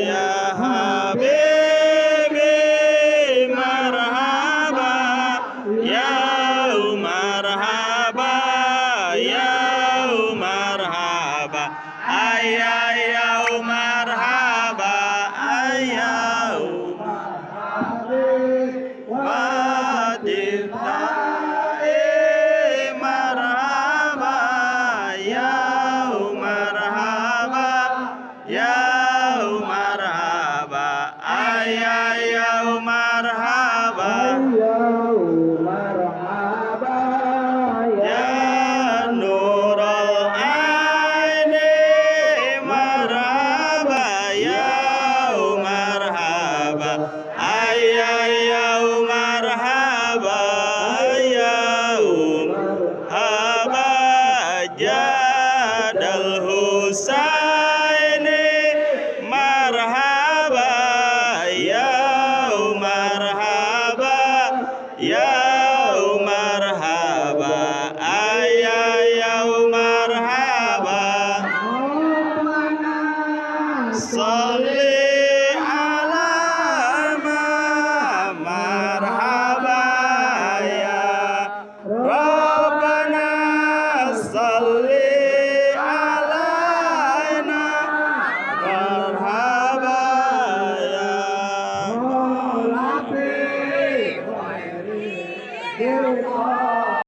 ya habibi marhaba ya marhaba ya marhaba ayya ya marhaba ayya wadita marhaba ya marhaba ya marhaba ayya ya marhaba ya nurul aini marhaba ya marhaba ayya ya marhaba ya marhaba jadal husaini marhaba ya marhaba ya